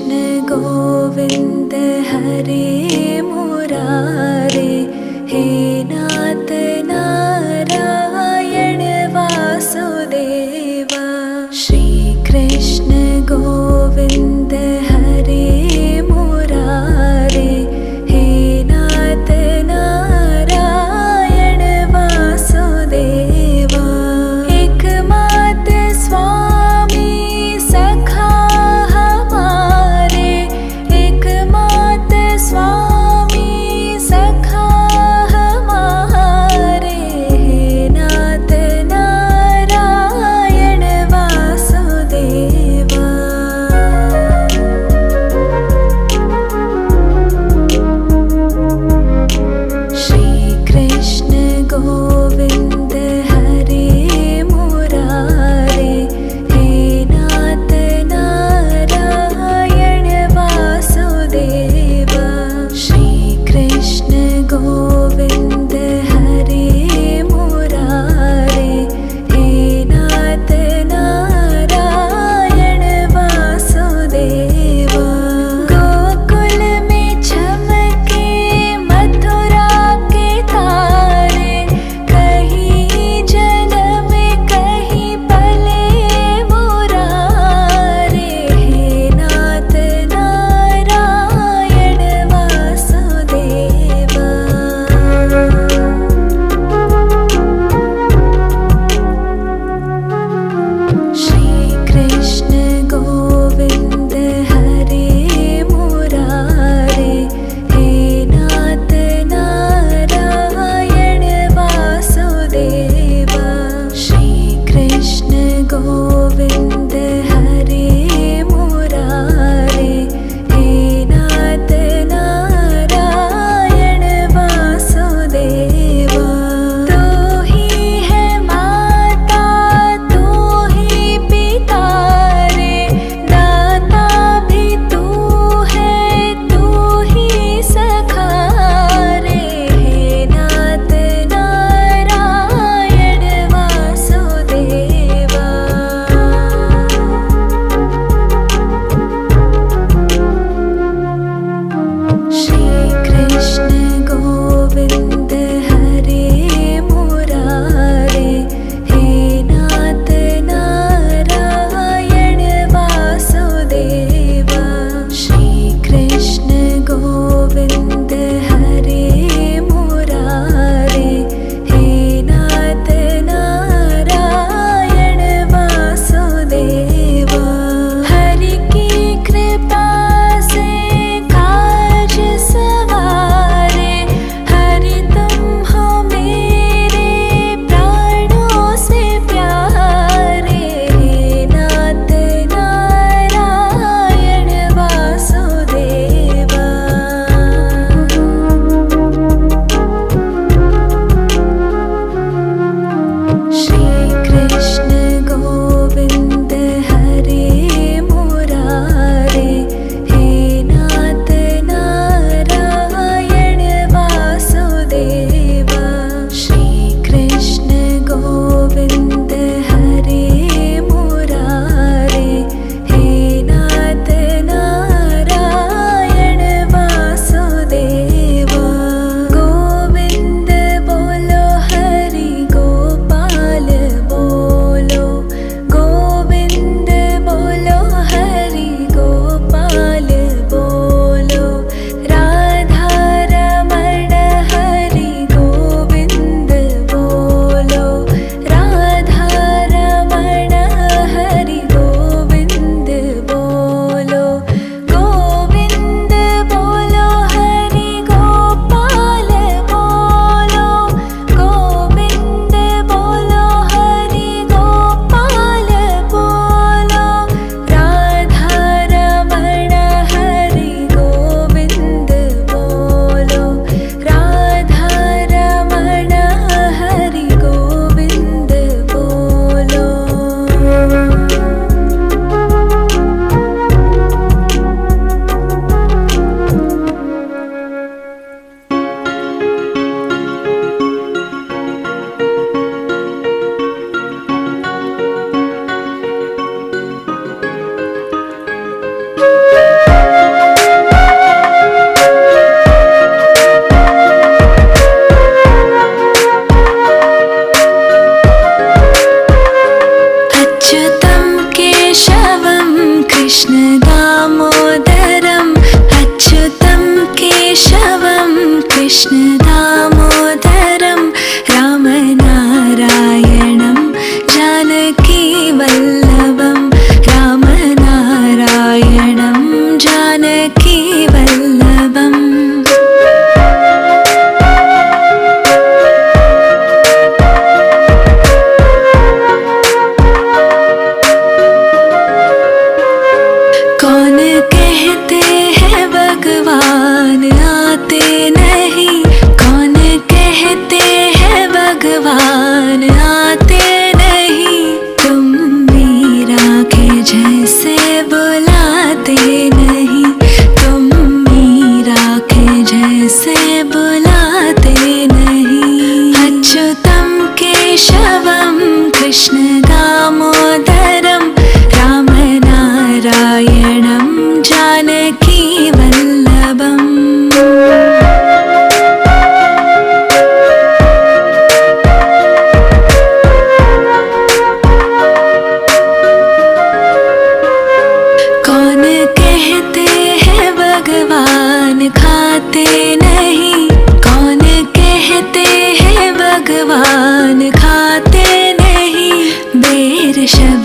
कृष्ण गोविंद हरे मुरारे, हे नाथ नारायण वासुदेवा। श्री कृष्ण गोविंद हरे मुरारे, हे नाथ नारायण वासुदेवा। एकमात स्वामी सखा हमारे, एकमात स्वामी सखा हमारे।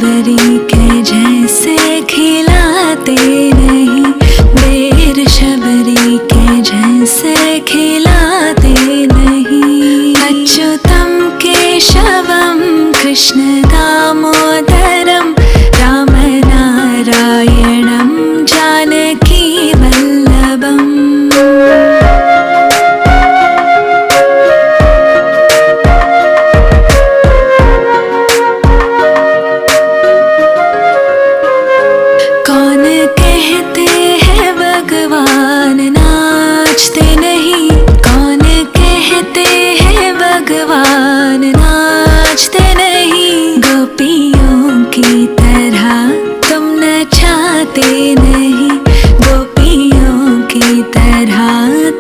शबरी के जैसे खिलाते नहीं, बेर शबरी के जैसे खिलाते नहीं। अच्युतम केशवम कृष्ण दामोदरम राम नारायणम जानकी वल्लभम। कौन कहते हैं भगवान नाचते नहीं, कौन कहते हैं भगवान नाचते नहीं। गोपियों की तरह तुम नचाते नहीं, गोपियों की तरह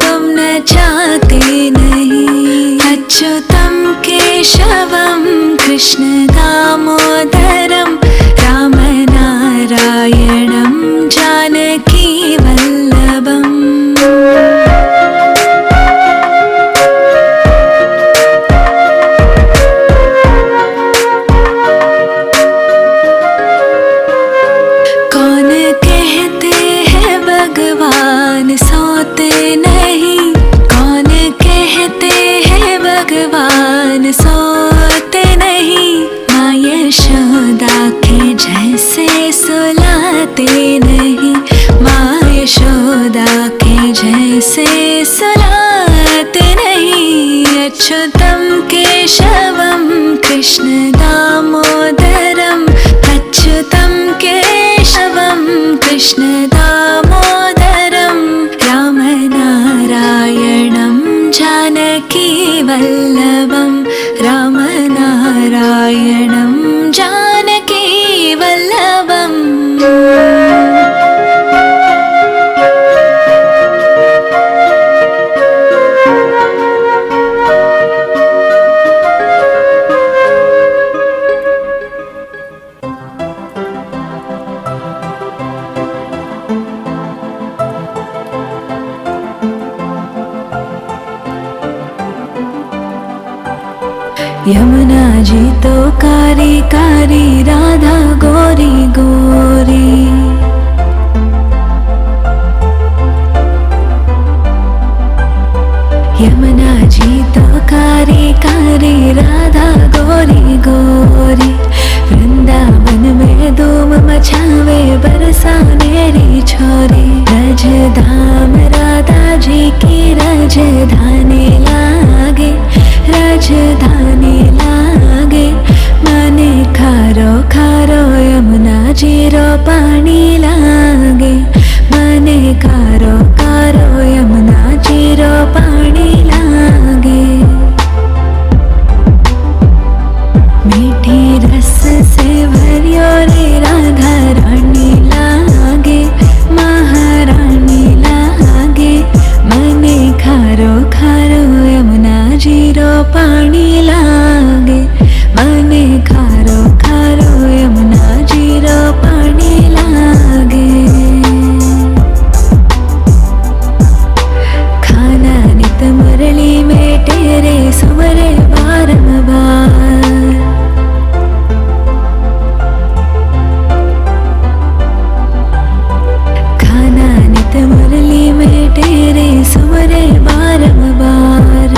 तुम नचाते नहीं। अच्युतम केशवम कृष्ण दामोदरम राम नारायणम जानकी वल्लभम। कौन कहते हैं भगवान सोते नहीं, कौन कहते हैं भगवान सोते नहीं। माँ यशोदा के जैसे सुलाते नहीं, माँ यशोदा के जैसे सुलाते नहीं। अच्युतम केशवम कृष्ण दामोदरम, अच्युतम केशवम कृष्ण दामोदरम राम नारायणम जानकी वल्लभम, राम नारायणम जानकी वल्लभम। यमुना जी तो कारी कारी, राधा गोरी गोरी। यमुना जी तो कारी कारी, राधा गोरी गोरी। वृंदावन में धूम मचावे बरसाने री छोरी। रजधाम राधा जी की राजधानी लागे, राजधानी लागे। मने खारो खारो यमुना जीरो पानी लागे, मने खारो खारो यमुना जीरो पानी लागे। मीठी रस से भरियो रे राधा रानी लागे, महारानी लागे। मने खारो खारो यमुना जीरो पानी लागे, मने खारो खारो यमुना जीरो पानी लागे। खाना नित मुरली में तेरे सुमरे बारंबार। खाना नित मुरली में तेरे सुमरे बारंबार।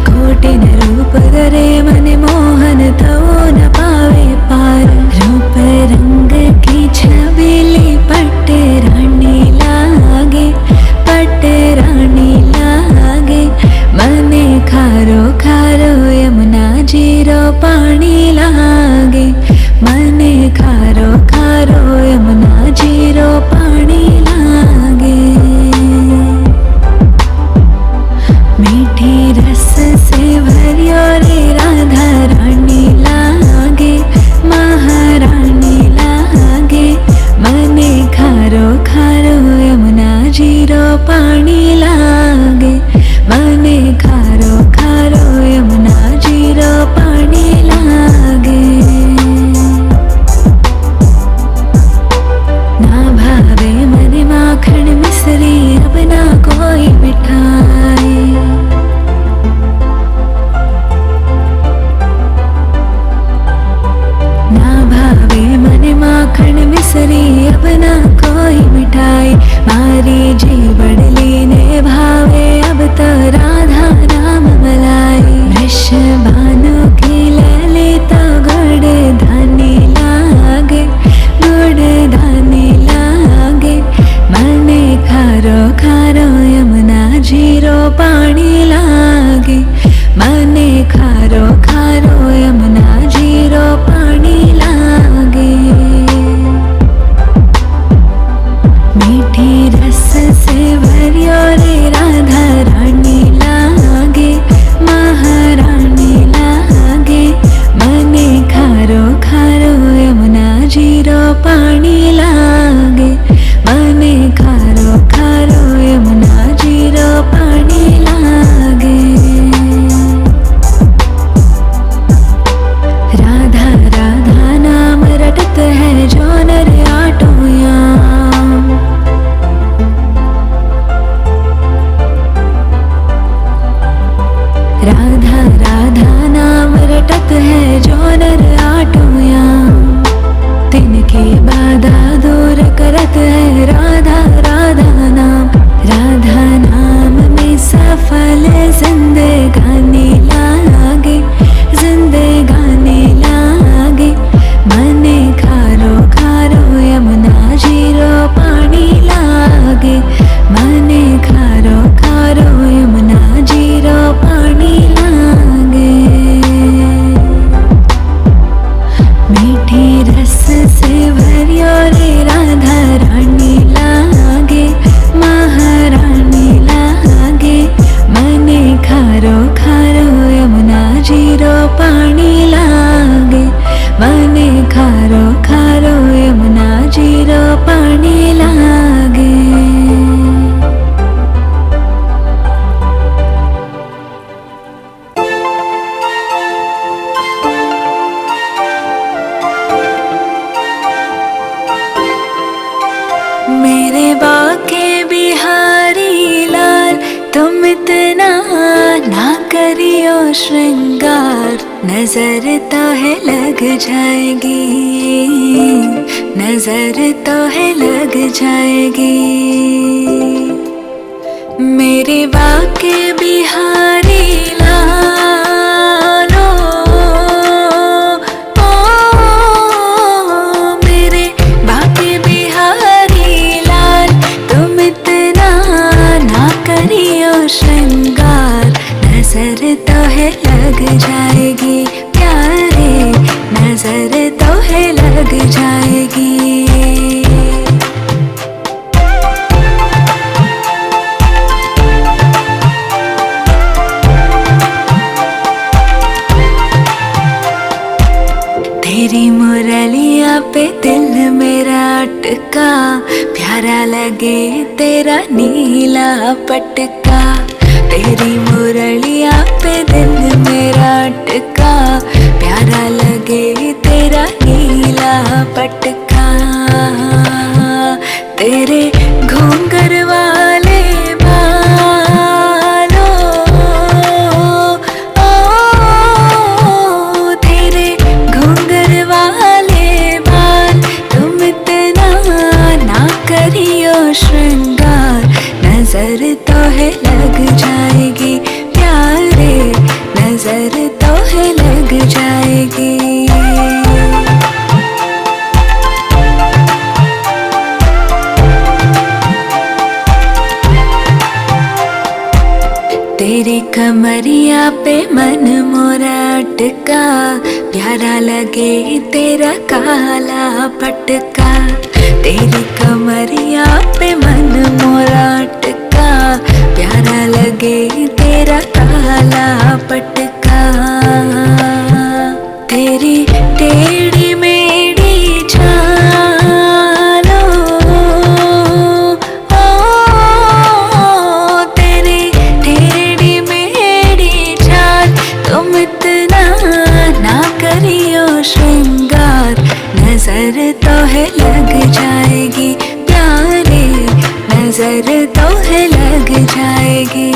कोटिन रूप धरे मन मोहन तो न पावे पार। रूप रंग की छबीली पट्ट रानी लागे, पट्ट रानी लागे। मने खारो खारो यमुना जीरो पानी लागे, मने खारो खारो यमुना जीरो पानी लागे। मीठी रस से भरियो रे राधा रानी लागे, महारानी लागे। मने खारो खारो यमुना जीरो पानी लागे, मने खारो खारो यमुना जीरो पानी लागे। ना भावे मने माखन मिश्री, अब ना कोई मिठाई। ना भावे बाके बिहारी लाल तुम इतना ना करियो श्रृंगार, नजर तो है लग जाएगी, नजर तो है लग जाएगी। मेरे बाके बिहारी लाल मेरे बाके बिहारी लाल तुम इतना ना करियो श्रृंगार, नजर तो है लग जाएगी प्यारे, नजर तो है लग जाएगी। तेरी मुरलिया पे दिल मेरा अटका, प्यारा लगे तेरा नीला पटका। तेरी मुरलिया पे दिल मेरा अटका, प्यारा लगे तेरा नीला पटका। तेरे घूंघर वाले श्रृंगार, नजर तो है लग जाएगी प्यारे, नजर तो है लग जाएगी। तेरी कमरिया पे मन मोरा अटका, प्यारा लगे तेरा काला पटका। तेरी कमरिया पे मन मोरा अटका, प्यारा लगे तेरा काला पटका। तेरी टेढ़ी मेढ़ी चालों तेरी टेढ़ी मेढ़ी चाल तुम इतना ना करियो श्रृंगार, नजर तो है लग जाएगी प्यारे, नजर तो है लग जाएगी।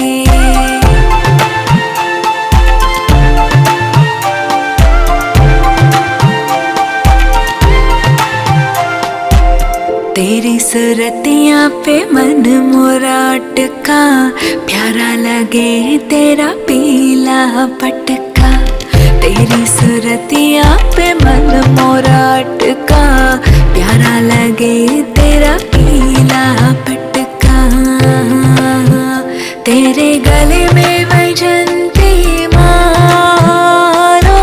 तेरी सूरतिया पे मन मोरा अटका, प्यारा लगे तेरा पीला पटका। तेरी सूरतिया पे मन मोरा अटका, प्यारा लगे तेरा पीला पटका। तेरे गले में वैजंती मारो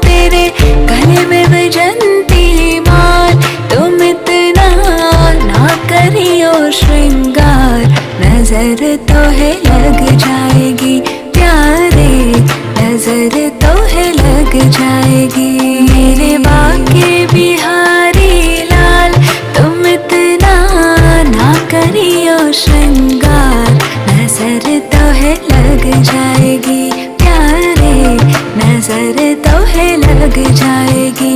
तेरे गले में वैजंती मार, तुम इतना ना करियो श्रृंगार, नजर तो है लग जाएगी प्यारे, नजर तो है लग जाएगी। मेरे बाके बिहारी लाल तुम इतना ना करियो श्रृंगार, नजर तो है लग जाएगी प्यारे, नजर तो है लग जाएगी।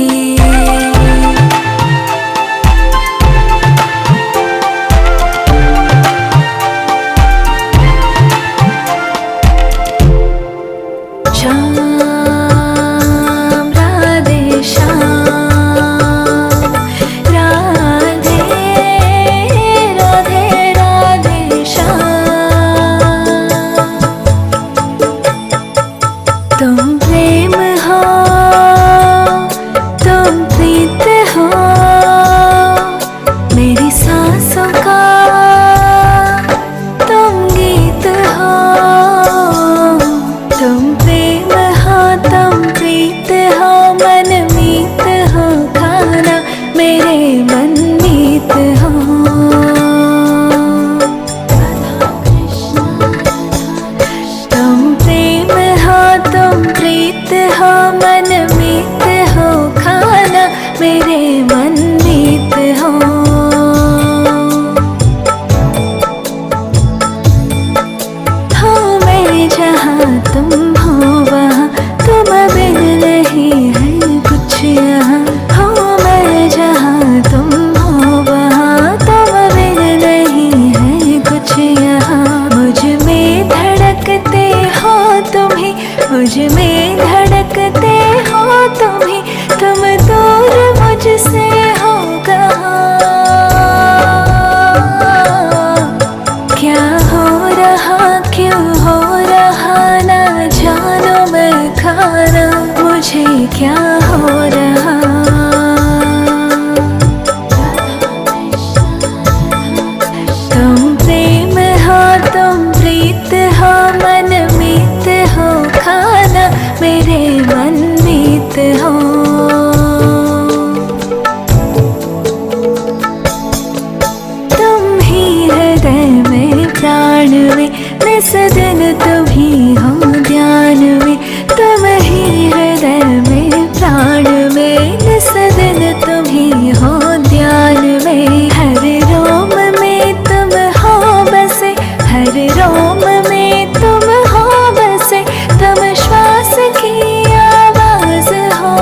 निस दिन तुम ही हो ध्यान में, तुम ही हृदय में प्राण में, निस दिन तुम ही हो ध्यान में। हर रोम में तुम हो बसे, हर रोम में तुम हो बसे, तुम श्वास की आवाज हो।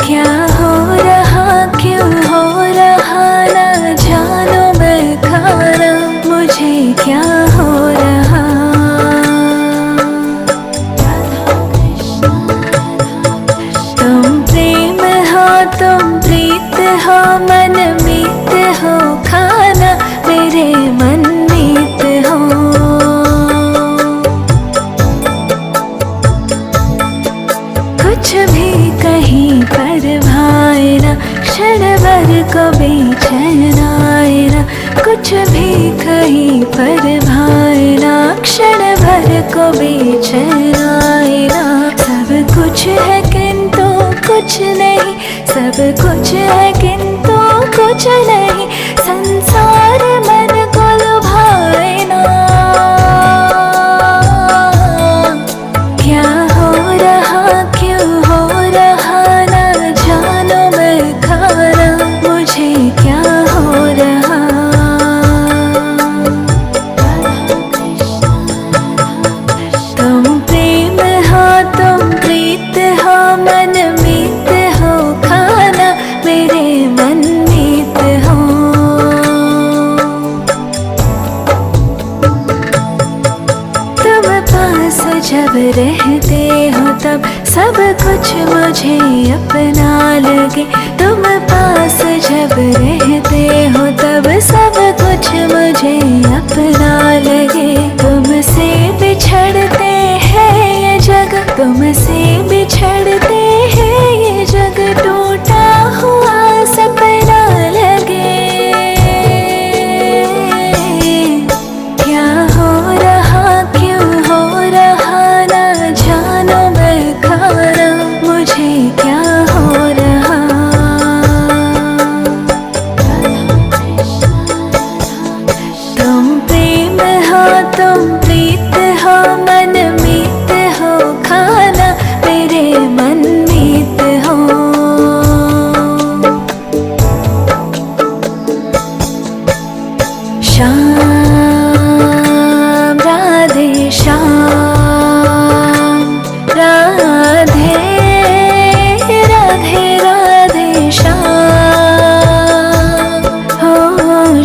क्या हो रहा क्यों हो रहा ना जानो मैं खाना, मुझे क्या हो रहा। तुम प्रेम हो तुम प्रीत हो, मन मीत हो खाना मेरे मन मीत हो। कुछ भी कहीं पर भाए ना, क्षण भर को बेचैन आए ना, कुछ भी कहीं पर भाए ना, क्षण भर को बेचैन आए ना। सब कुछ है किंतु कुछ नहीं, सब कुछ है किंतु कुछ नहीं, संसार मन को लुभाए ना। क्या हो रहा क्यों हो रहा ना जानो मैं खाना, मुझे क्या हो रहा। तुम प्रेम हो तुम प्रीत हो, मन मीत हो खाना मेरे मन मीत हो। तुम पास जब रहते हो तब सब कुछ मुझे अपना लगे, तुम पास जब रहते हो तब सब कुछ मुझे अपना लगे। तुमसे बिछड़ते हैं ये जग, तुमसे बिछड़ते हैं ये जग, टूटा हुआ सपना लगे। क्या हो रहा क्यों हो रहा ना जानो मैं खाना, मुझे क्या हो रहा। तुम प्रेम हो तुम प्रीत हो, मन मीत हो खाना मेरे मन मीत हो। श्याम राधे श्याम, राधे राधे राधे श्याम, हो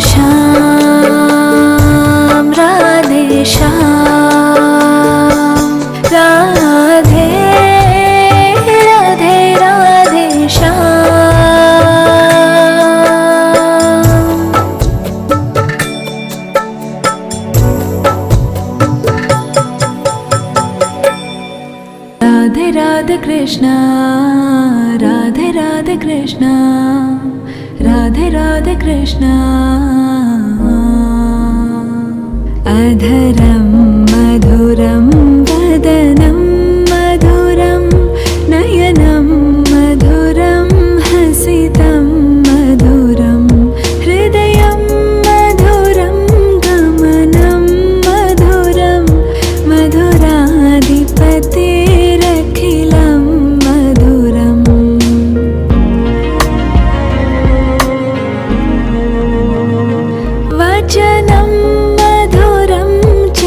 श्याम राधे श्याम, राधे राधे राधे श्याम। राधे राधे कृष्णा, राधे राधे कृष्णा, राधे राधे कृष्णा। अधरं मधुरं वदनं मधुरं, नयनं मधुरं हसितं मधुरं, हृदयं मधुरं गमनं मधुरं, मधुराधिपतिरखिलं मधुरम्। वचनं मधुरं च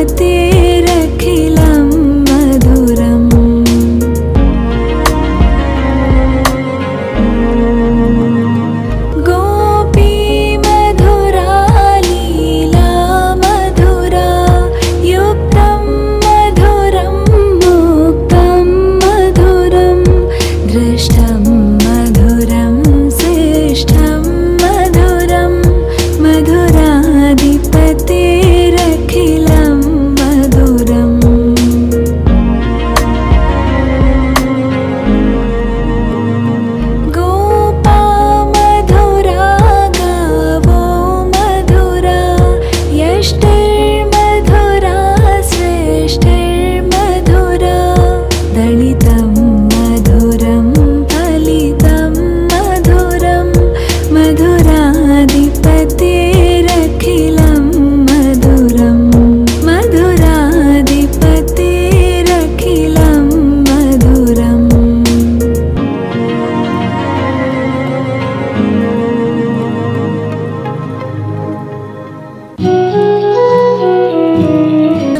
पतेरखिलं मधुरम् गोपी मधुरा लीला मधुरा युक्तं मधुरं मुक्तं मधुरं दृष्टं मधुरं शिष्टं मधुरं मधुराधिपतेरखिलं मधुरम् गोपा मधुरा गावो मधुरा यष्टिर्मधुरा श्रेष्ठिर्मधुरा दलितं मधुरं फलितं मधुरं मधुराधिपतेरखिलं मधुरम् मधुराधिपतेरखिलं मधुरम्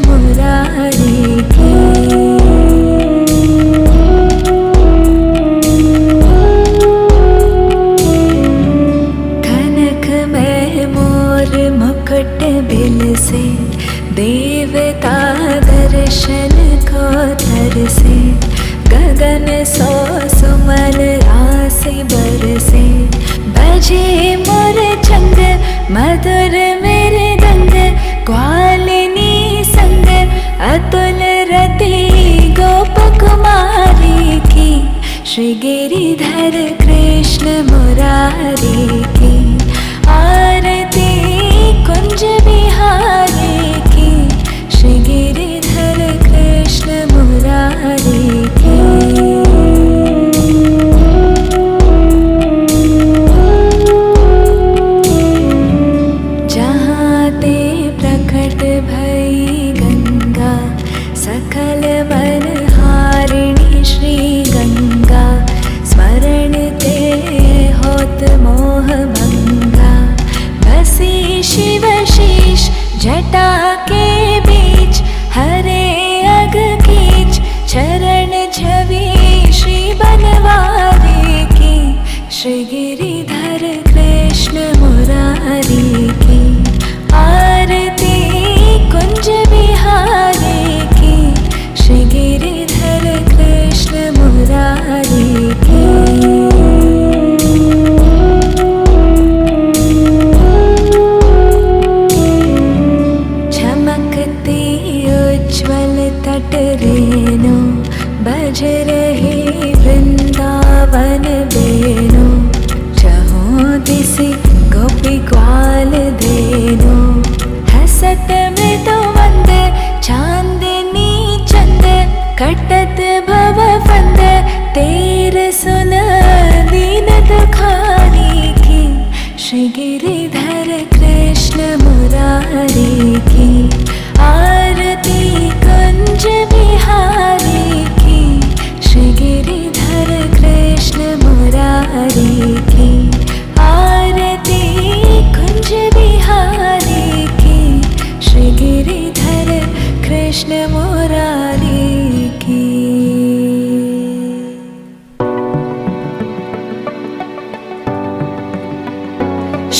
मुरारी की कनक में मोर मुकुट बिल से देवता दर्शन को तरसे गगन सो सुमन राशि बरसे बजे मोर चंग मधुर मेरे दंग ग्वालिनी संग अतुल रति गोप कुमारी की श्री गिरिधर कृष्ण मुरारी की आरती कुंज बिहारी की श्री गिरिधर कृष्ण मुरारी की जहाँ ते प्रकट भई गंगा सकल मन हारिणी श्री गंगा स्मरण ते होत मोह भंगा बसी शिव शीश जटा के बीच हरे अग कीच चरण छवि श्री बनवारी की श्री गिरिधर कृष्ण मुरारी की आरती कुंज बिहारी की श्री गिरिधर कृष्ण मुरारी की चमकती उज्ज्वल तट रेणु बज रही वृंदावन बेनु चहों दिशि गोपी ग्वाल धेनु हसत मृदु मंद चांदनी चंद कटत भव फंद तेर सुन दीन दुखारी की श्री गिरिधर कृष्ण मुरारी की आरती कुंज बिहारी की श्री गिरिधर कृष्ण मुरारी की आरती कुंज बिहारी की श्री गिरिधर कृष्ण मुरारी की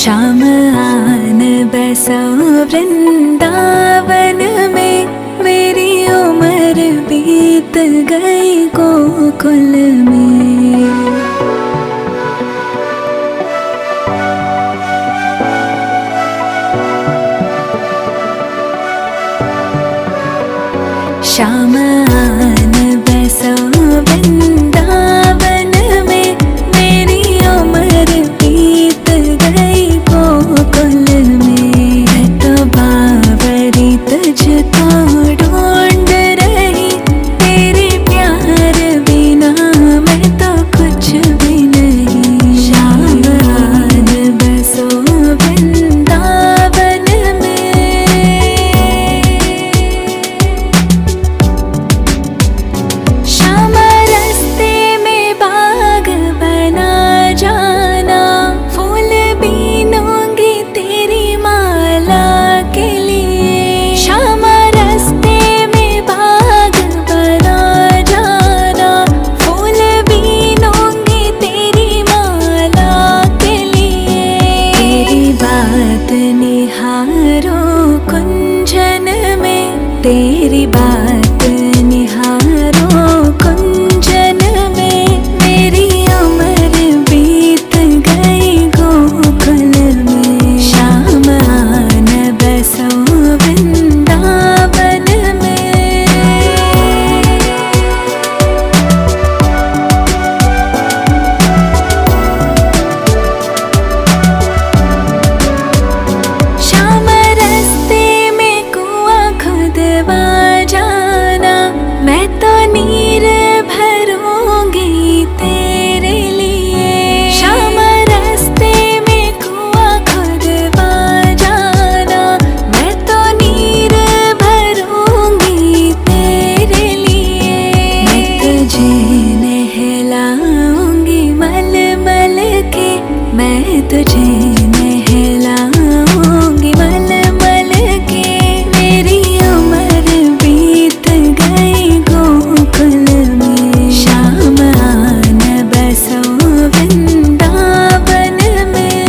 श्याम आन बसो वृंदावन में मेरी उम्र बीत गई गोकुल में श्याम आन बसो वृंदावन में मेरी उम्र बीत गई गोकुल में तो बाबरी तुझको ढूंढ रही तेरे प्यार बिना मैं तो कुछ भी नहीं श्याम आन बसो वृंदावन में मेरी बात निहारो कुंजन में, मेरी उम्र बीत गई गोकुल में। श्याम आन बसो वृंदावन में। श्याम रास्ते में कुआं खुदवा जाना, मैं तो नीर भरूंगी तेरे लिए। श्याम रास्ते में कुआं खुदवा जाना, मैं तो नीर भरूंगी तेरे लिए। मैं तुझे नहलाऊंगी मल मल के, मैं तुझे नहलाऊंगी मल मल के। मेरी उम्र बीत गई गोकुल में। श्याम आन बसो वृंदावन में।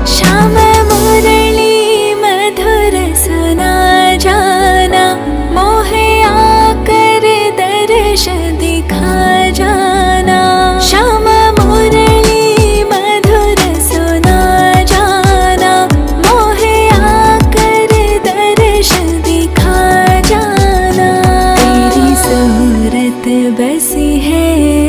श्याम मुरली मधुर सुना जाना, मोहे आकर दर्श दिखा जाना। श्याम मुरली मधुर सुना जाना, मोहे आकर दर्श दिखा जाना। तेरी सूरत बसी है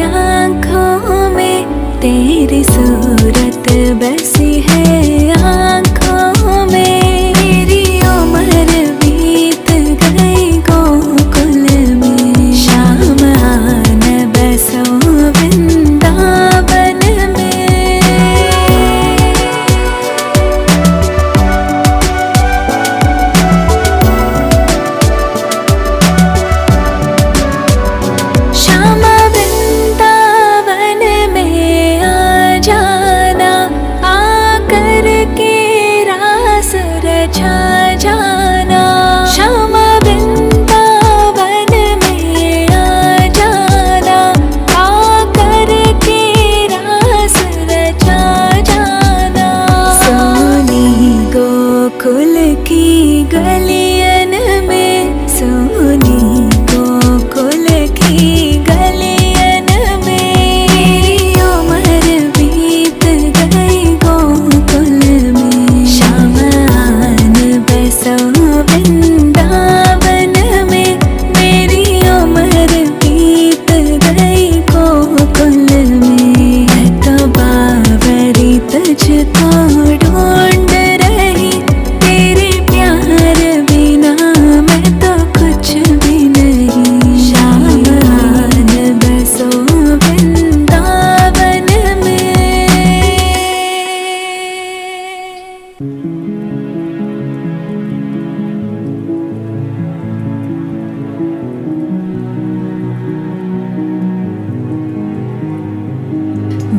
आँखों में, तेरी सूरत बसी है आँखों में। मेरी उम्र बीत गई गोकुल में। श्याम आन बसो वृंदावन में। श्याम वृंदावन में आ जाना, आकर के रास रचा जाना। श्याम वृंदावन में आ जाना, आकर के रास रचा जाना। सोनी गोकुल की गलियन में, सोनी गोकुल की गलियन में। मेरी उम्र बीत गई गोकुल में। श्याम आन बसो वृंदावन में। मेरी उम्र बीत गई गोकुल में। मैं तो बावरी तुझको ढूंढ रही, तेरे प्यार बिना मैं तो कुछ भी नहीं। श्याम आन बसो वृंदावन में।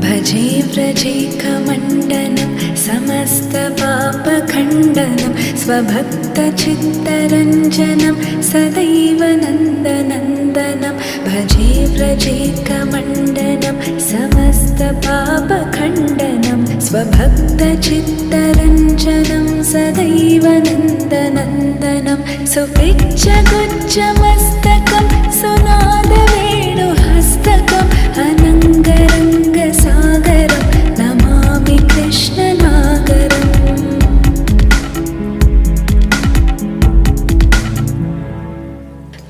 भजे व्रजे कमण्डनं समस्तपापखण्डनं, स्वभक्तचित्तरञ्जनं सदैव नन्दनन्दनं। भजे व्रजे कमण्डनं समस्तपापखण्डनं, स्वभक्तचित्तरञ्जनं सदैव नन्दनन्दनं। सुविच्चगुच्चमस्तकं सुनादवेणुहस्तकम्, अनङ्गरङ्गसागरं नमामि कृष्णनागरम्।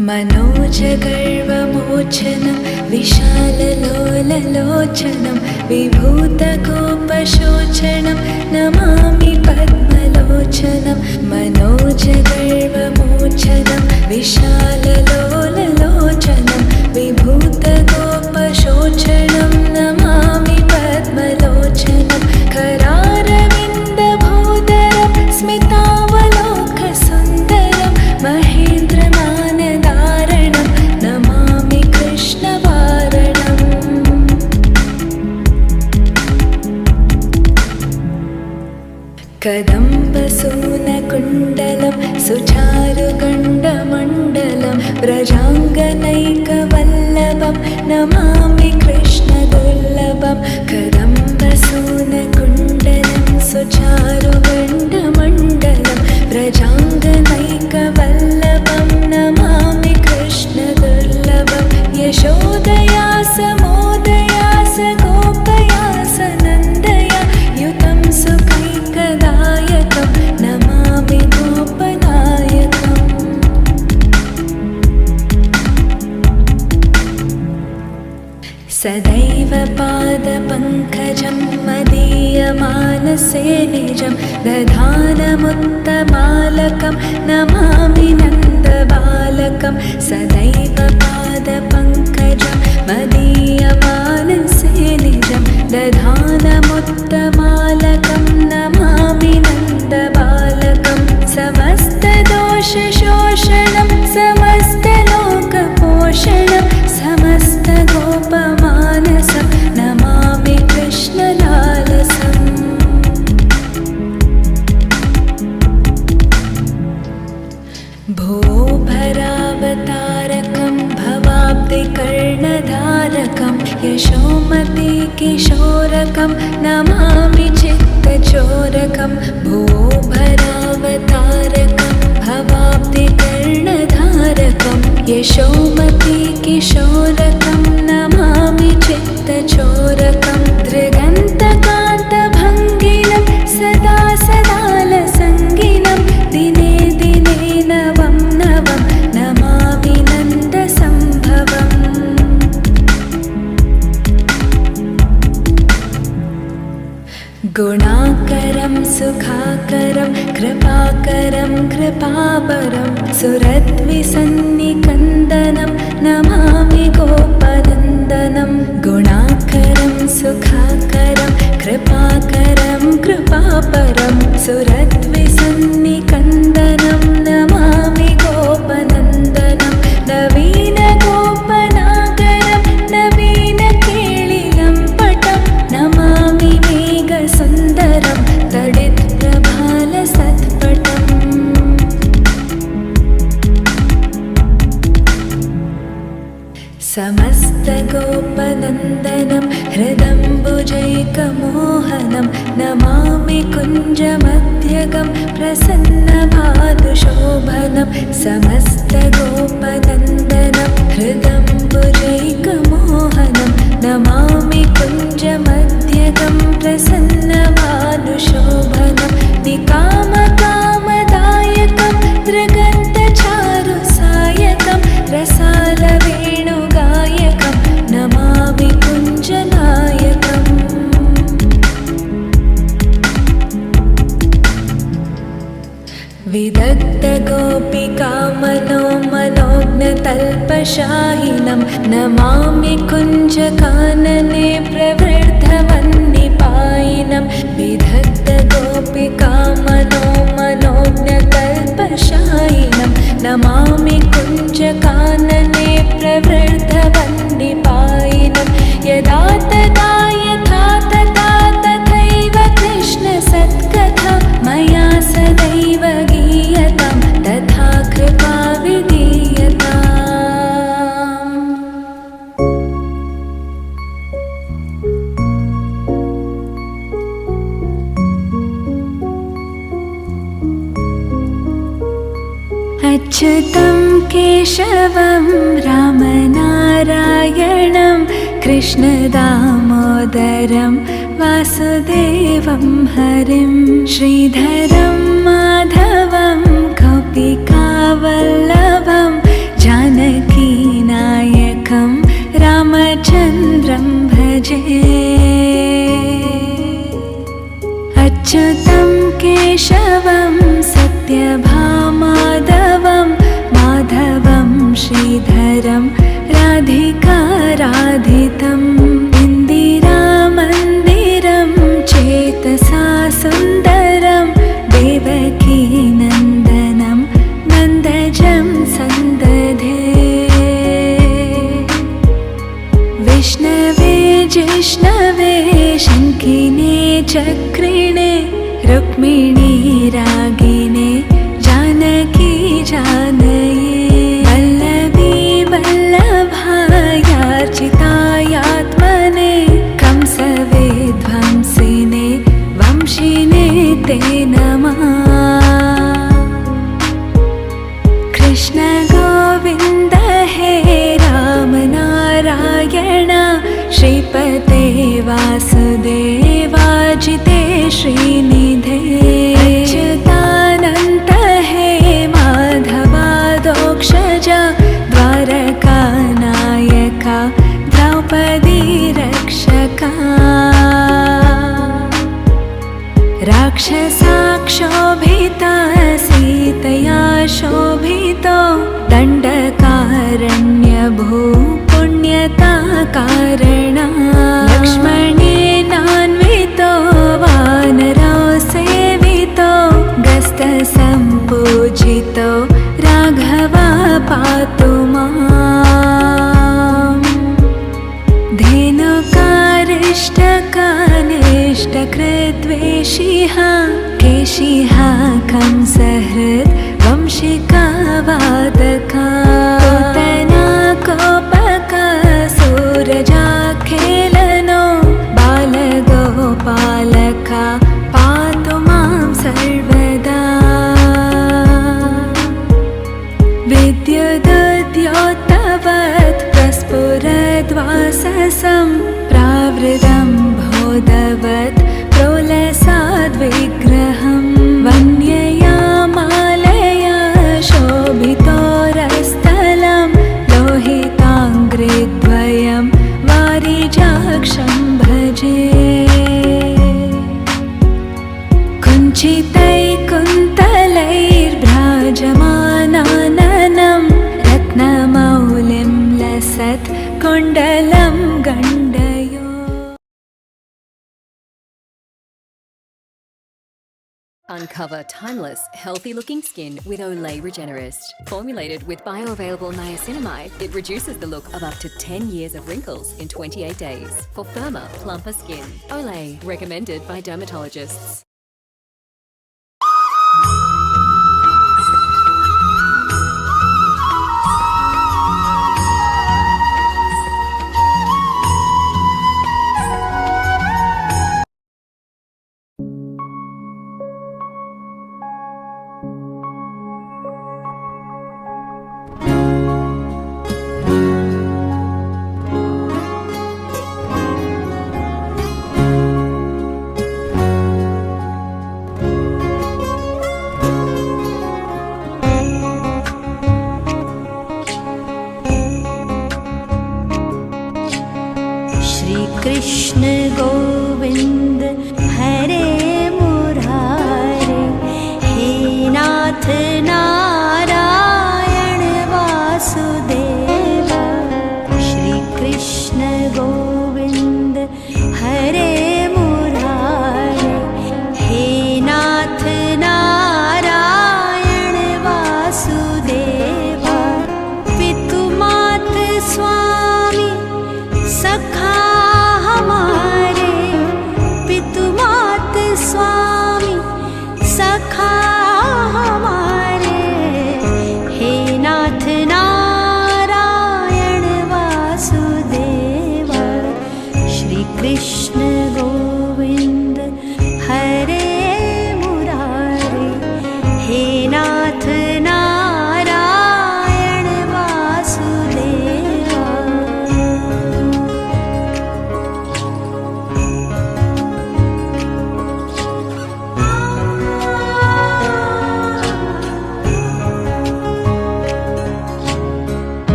मनोजगर्वमोचनं विशाललोललोचनं, विभूतकोपशोचनं नमामि पद्मलोचनं। मनोजगर्वमोचनं विशाललोललोचनं, विभूतकोपशोचनं नमामि पद्मलोचनं। करारविन्दभूधरं स्मितावलोकसुन्दरं, महेन्द्रमानदारणं नमामि कृष्णवारणम्। कदम्बसूनकुण्डलं सुचारुगण्डमण्डलं, व्रजाङ्गनैकवल्लभं नमामि कृष्णदुर्लभम्। वल्लभं कदम्बसूनकुण्डलं सुचारुगण्डमण्डलं व्रजाङ्गनैकवल्लभं नमामि कृष्णदुर्लभं यशोदया समोदया स गोपया स नन्दया युतं सुखैकदायकं नमामि गोपनायकम् सदैव पादपङ्कजं मदीयमानसे निजं दधानमुत्तमालकं नमामि नन्दबालकं सदैव पादपङ्कजं मदीयमानसे निजं दधानमुत्तमालकं नमामि नन्दबालकं समस्तदोषशोषणं समस्तलोकपोषणं समस्तगोपमानसं नमामि कृष्णलालसम् भोभरावतारकं भवाब्धिकर्णधारकं यशोमतिकिशोरकं नमामि चित्तचोरकं भोभरावतारकं भवाब्धिकर्णधारकं यशोमतिकिशोरकं नमामि चित्तचोरकं दृगन्तकान्तभङ्गिनं सदा सदालसङ्गिनं दिने दिने नवं नवं नमामि नन्दसम्भवम् गुणाकरं सुखाकरं कृपाकरं कृपावरं सुरद्विसन्निकन्दनं नमामि गोपनन्दनं गुणाकरं सुखाकरं कृपाकरं कृपापरं सुरद्विसन्निकन्दनं नमामि गोपनन्दनं नवीनगोपनागरं नवीनकेळिलं पटं नमामि सुन्दरं तडित्प्रभालसत्पटम् समस्तगोपनन्दनं हृदम्बुजैकमोहनं नमामि कुञ्जमध्यगं प्रसन्नभानुशोभनं समस्तगोपनन्दनं हृदम्बुजैकमोहनं नमामि कुञ्जमध्यगं प्रसन्नभानुशोभनं निकामकामदायकं दृगन्तचारुसायकं रसालवेणुगायकं नमामि कुञ्जनायकम् विदग्धगोपिकामनोमनोज्ञतल्पशायिनं नमामि कुञ्जकानने प्रवृद्धवन्निपायिनं विदग्धगोपिकामनोमनोज्ञतल्पशायिनं नमामि कुञ्जकानने प्रवृद्धवन्निपायिनं यदा तदा यथा तथा तथैव कृष्णसत्कथा मया सदैव गीयतां तथा कृपा विधीयताम् अच्युतं केशवं रामनारायणं कृष्णदामोदरं वासुदेवं हरिं श्रीधरं माधवं गोपिकावल्लभं जानकीनायकं रामचन्द्रं भजे अच्युतं केशवं सत्यभामाधवं माधवं श्रीधरं राधिकाराधितम् इन्दिरामन्दिरं चेतसा सुन्दरं देवकीनन्दनं नन्दजं सन्दधे विष्णवे जिष्णवे शङ्खिने चक्रिणे रुक्मिणी रागिणे जानकी जानये वल्लभी वल्लभायार्चितायात्मने कंस श्रीपते वासुदेवाजिते श्रीनिधे अच्युतानन्त हे माधवादोक्षजा द्वारकानायका द्रौपदी रक्षका राक्षसाक्षोभिता सीतया शोभितो दण्डकारण्यभूपुण्यता कारणा लक्ष्मणेनान्वितो वानरो सेवितो गस्तसम्पूजितो राघवा पातु माम् धेनुकारिष्टकानिष्टकृद्वेषिः केशिः कंसहृद् वंशिका वादका पूतना कोपका सूरजाखेलनो बालगोपालका पातु मां सर्वदा विद्युदुद्योतवत् प्रस्फुरद्वाससं प्रावृतं भोदवत् प्रोलसाद्विग्रहं वन्यया मालया शोभितोरस्थलं लोहिताङ्घ्रिद्वयं वारिजाक्षं भजे कुञ्चितैकुन्तलैर्भ्राजमानाननं रत्नमौलिं लसत् कुण्डलं गण्डयो। Uncover timeless, healthy-looking skin with Olay Regenerist. Formulated with bioavailable niacinamide, it reduces the look of up to 10 years of wrinkles in 28 days for firmer, plumper skin. Olay, recommended by dermatologists. Krishna Govind हरे मुरारे, हे नाथ नारायण वासुदेव। श्री कृष्ण गोविंद हरे मुरारे, हे नाथ नारायण वासुदेव। पितु मात स्वामी सखा हमारे, पितु मात स्वामी सखा हमारे, हे नाथ नारायण वासुदेव। श्री कृष्ण गोविंद हरे मुरारे, हे नाथ नारायण वासुदेव।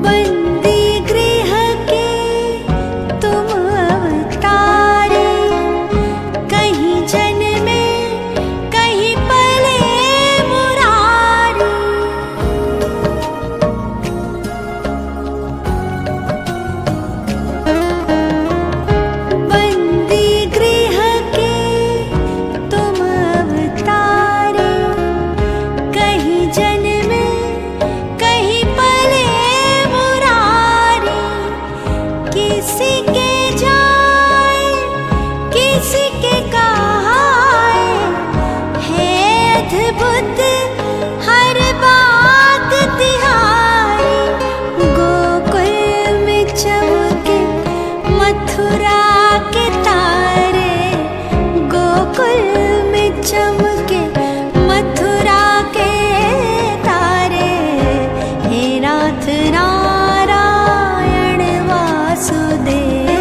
बंदी गृह के तुम अवतारे, कहीं जन्मे कहीं पले मुरारी। बंदी गृह के तुम अवतारे, कहीं जन्मे कहीं पले मुरारी। किसी के जाए किसी के कहाए, है अद्भुत हर बात तिहारी। गोकुल में चमके मथुरा के तारे, गोकुल में चमके मथुरा के तारे, हे नाथ नारायण वासुदेव।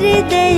हृदय